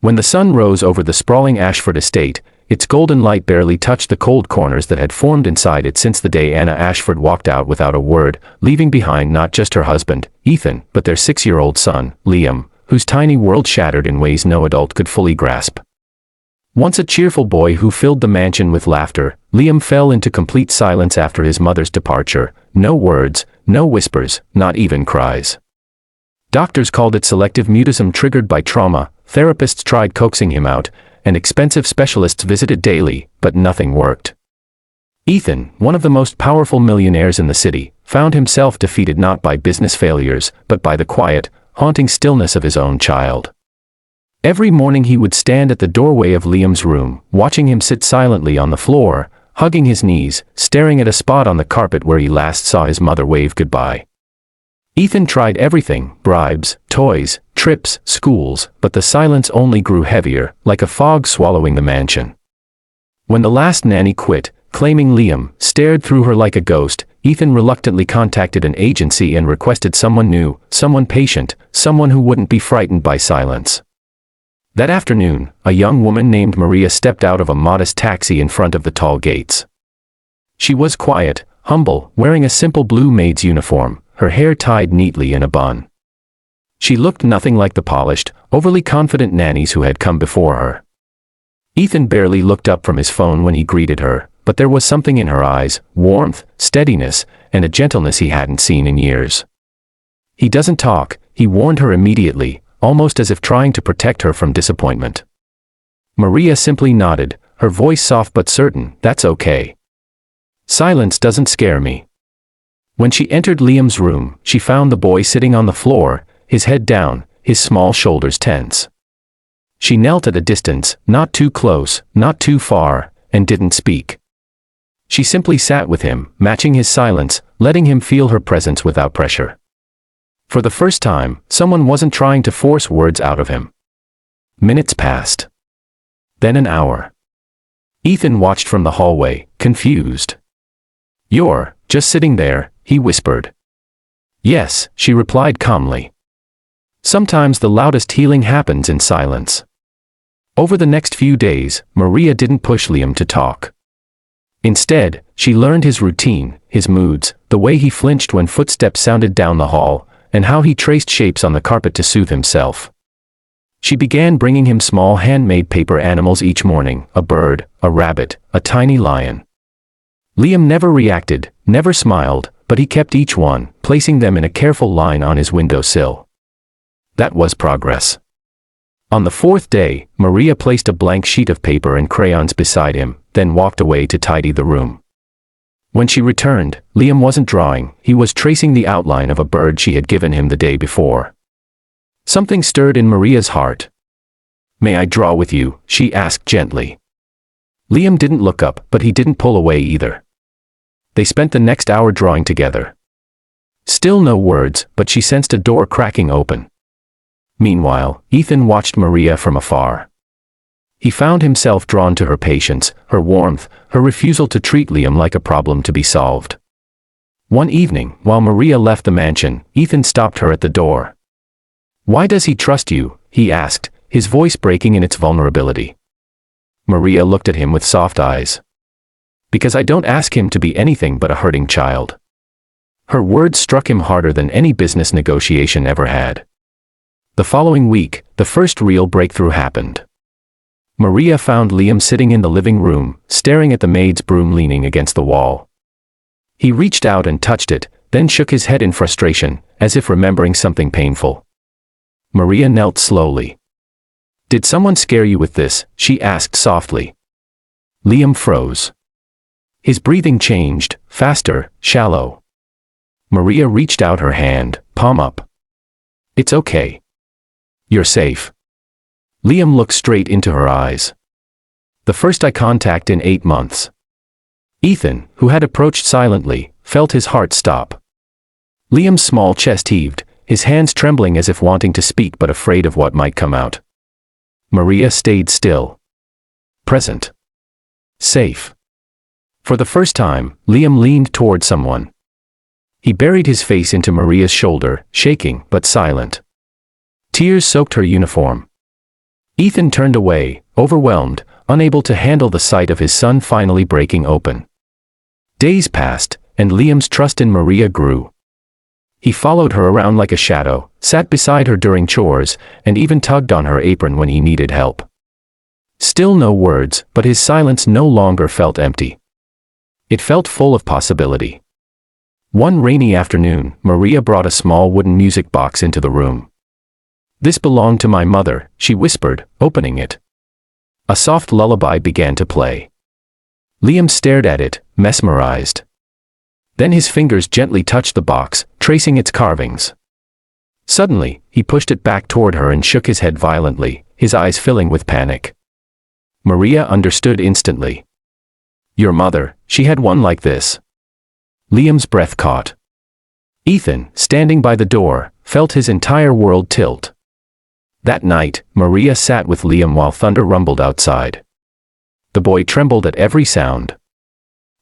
When the sun rose over the sprawling Ashford estate, its golden light barely touched the cold corners that had formed inside it since the day Anna Ashford walked out without a word, leaving behind not just her husband, Ethan, but their 6-year-old son, Liam, whose tiny world shattered in ways no adult could fully grasp. Once a cheerful boy who filled the mansion with laughter, Liam fell into complete silence after his mother's departure. No words, no whispers, not even cries. Doctors called it selective mutism triggered by trauma, therapists tried coaxing him out, and expensive specialists visited daily, but nothing worked. Ethan, one of the most powerful millionaires in the city, found himself defeated not by business failures, but by the quiet, haunting stillness of his own child. Every morning he would stand at the doorway of Liam's room, watching him sit silently on the floor, hugging his knees, staring at a spot on the carpet where he last saw his mother wave goodbye. Ethan tried everything, bribes, toys, trips, schools, but the silence only grew heavier, like a fog swallowing the mansion. When the last nanny quit, claiming Liam stared through her like a ghost, Ethan reluctantly contacted an agency and requested someone new, someone patient, someone who wouldn't be frightened by silence. That afternoon, a young woman named Maria stepped out of a modest taxi in front of the tall gates. She was quiet, humble, wearing a simple blue maid's uniform, her hair tied neatly in a bun. She looked nothing like the polished, overly confident nannies who had come before her. Ethan barely looked up from his phone when he greeted her, but there was something in her eyes, warmth, steadiness, and a gentleness he hadn't seen in years. "He doesn't talk," he warned her immediately, almost as if trying to protect her from disappointment. Maria simply nodded, her voice soft but certain, "That's okay. Silence doesn't scare me." When she entered Liam's room, she found the boy sitting on the floor, his head down, his small shoulders tense. She knelt at a distance, not too close, not too far, and didn't speak. She simply sat with him, matching his silence, letting him feel her presence without pressure. For the first time, someone wasn't trying to force words out of him. Minutes passed. Then an hour. Ethan watched from the hallway, confused. "You're just sitting there," he whispered. "Yes," she replied calmly. Sometimes the loudest healing happens in silence. Over the next few days, Maria didn't push Liam to talk. Instead, she learned his routine, his moods, the way he flinched when footsteps sounded down the hall, and how he traced shapes on the carpet to soothe himself. She began bringing him small handmade paper animals each morning, a bird, a rabbit, a tiny lion. Liam never reacted, never smiled, but he kept each one, placing them in a careful line on his windowsill. That was progress. On the 4th day, Maria placed a blank sheet of paper and crayons beside him, then walked away to tidy the room. When she returned, Liam wasn't drawing, he was tracing the outline of a bird she had given him the day before. Something stirred in Maria's heart. "May I draw with you?" she asked gently. Liam didn't look up, but he didn't pull away either. They spent the next hour drawing together. Still no words, but she sensed a door cracking open. Meanwhile, Ethan watched Maria from afar. He found himself drawn to her patience, her warmth, her refusal to treat Liam like a problem to be solved. One evening, while Maria left the mansion, Ethan stopped her at the door. "Why does he trust you?" he asked, his voice breaking in its vulnerability. Maria looked at him with soft eyes. "Because I don't ask him to be anything but a hurting child." Her words struck him harder than any business negotiation ever had. The following week, the first real breakthrough happened. Maria found Liam sitting in the living room, staring at the maid's broom leaning against the wall. He reached out and touched it, then shook his head in frustration, as if remembering something painful. Maria knelt slowly. "Did someone scare you with this?" she asked softly. Liam froze. His breathing changed, faster, shallow. Maria reached out her hand, palm up. "It's okay. You're safe." Liam looked straight into her eyes. The first eye contact in 8 months. Ethan, who had approached silently, felt his heart stop. Liam's small chest heaved, his hands trembling as if wanting to speak but afraid of what might come out. Maria stayed still. Present. Safe. For the first time, Liam leaned toward someone. He buried his face into Maria's shoulder, shaking but silent. Tears soaked her uniform. Ethan turned away, overwhelmed, unable to handle the sight of his son finally breaking open. Days passed, and Liam's trust in Maria grew. He followed her around like a shadow, sat beside her during chores, and even tugged on her apron when he needed help. Still no words, but his silence no longer felt empty. It felt full of possibility. One rainy afternoon, Maria brought a small wooden music box into the room. "This belonged to my mother," she whispered, opening it. A soft lullaby began to play. Liam stared at it, mesmerized. Then his fingers gently touched the box, tracing its carvings. Suddenly, he pushed it back toward her and shook his head violently, his eyes filling with panic. Maria understood instantly. "Your mother, she had one like this." Liam's breath caught. Ethan, standing by the door, felt his entire world tilt. That night, Maria sat with Liam while thunder rumbled outside. The boy trembled at every sound.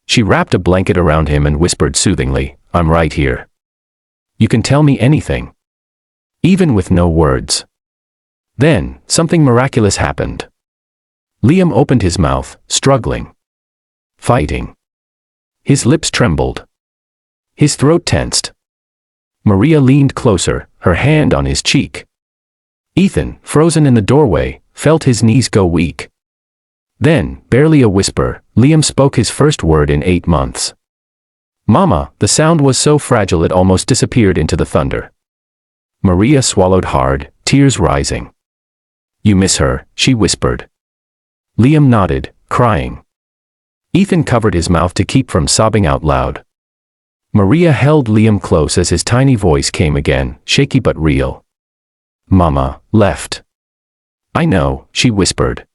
She wrapped a blanket around him and whispered soothingly, "I'm right here. You can tell me anything." Even with no words. Then, something miraculous happened. Liam opened his mouth, struggling. Fighting. His lips trembled. His throat tensed. Maria leaned closer, her hand on his cheek. Ethan, frozen in the doorway, felt his knees go weak. Then, barely a whisper, Liam spoke his first word in 8 months. "Mama," the sound was so fragile it almost disappeared into the thunder. Maria swallowed hard, tears rising. "You miss her," she whispered. Liam nodded, crying. Ethan covered his mouth to keep from sobbing out loud. Maria held Liam close as his tiny voice came again, shaky but real. "Mama left." "I know," she whispered.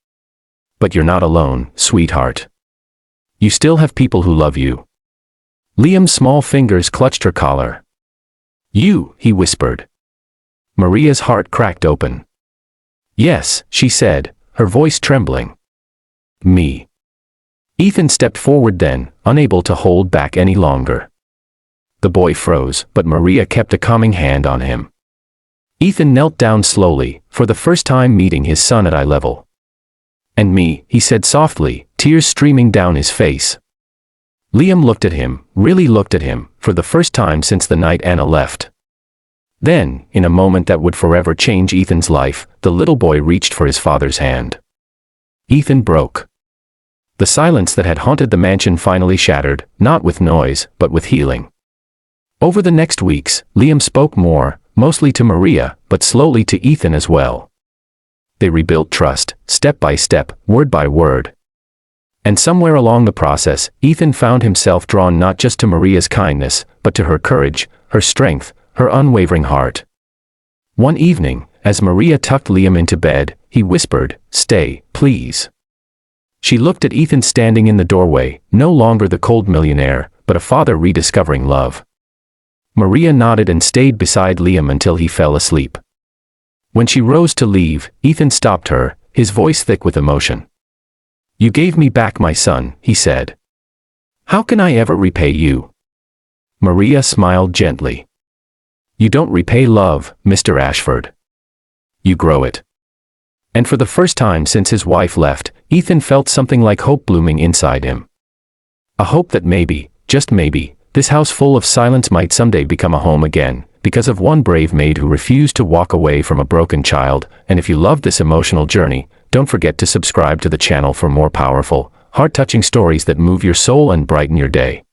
"But you're not alone, sweetheart. You still have people who love you." Liam's small fingers clutched her collar. "You," he whispered. Maria's heart cracked open. "Yes," she said, her voice trembling. "Me." Ethan stepped forward then, unable to hold back any longer. The boy froze, but Maria kept a calming hand on him. Ethan knelt down slowly, for the first time meeting his son at eye level. "And me," he said softly, tears streaming down his face. Liam looked at him, really looked at him, for the first time since the night Anna left. Then, in a moment that would forever change Ethan's life, the little boy reached for his father's hand. Ethan broke. The silence that had haunted the mansion finally shattered, not with noise, but with healing. Over the next weeks, Liam spoke more, mostly to Maria, but slowly to Ethan as well. They rebuilt trust, step by step, word by word. And somewhere along the process, Ethan found himself drawn not just to Maria's kindness, but to her courage, her strength, her unwavering heart. One evening, as Maria tucked Liam into bed, he whispered, "Stay, please." She looked at Ethan standing in the doorway, no longer the cold millionaire, but a father rediscovering love. Maria nodded and stayed beside Liam until he fell asleep. When she rose to leave, Ethan stopped her, his voice thick with emotion. "You gave me back my son," he said. "How can I ever repay you?" Maria smiled gently. "You don't repay love, Mr. Ashford. You grow it." And for the first time since his wife left, Ethan felt something like hope blooming inside him. A hope that maybe, just maybe, this house full of silence might someday become a home again, because of one brave maid who refused to walk away from a broken child. And if you loved this emotional journey, don't forget to subscribe to the channel for more powerful, heart-touching stories that move your soul and brighten your day.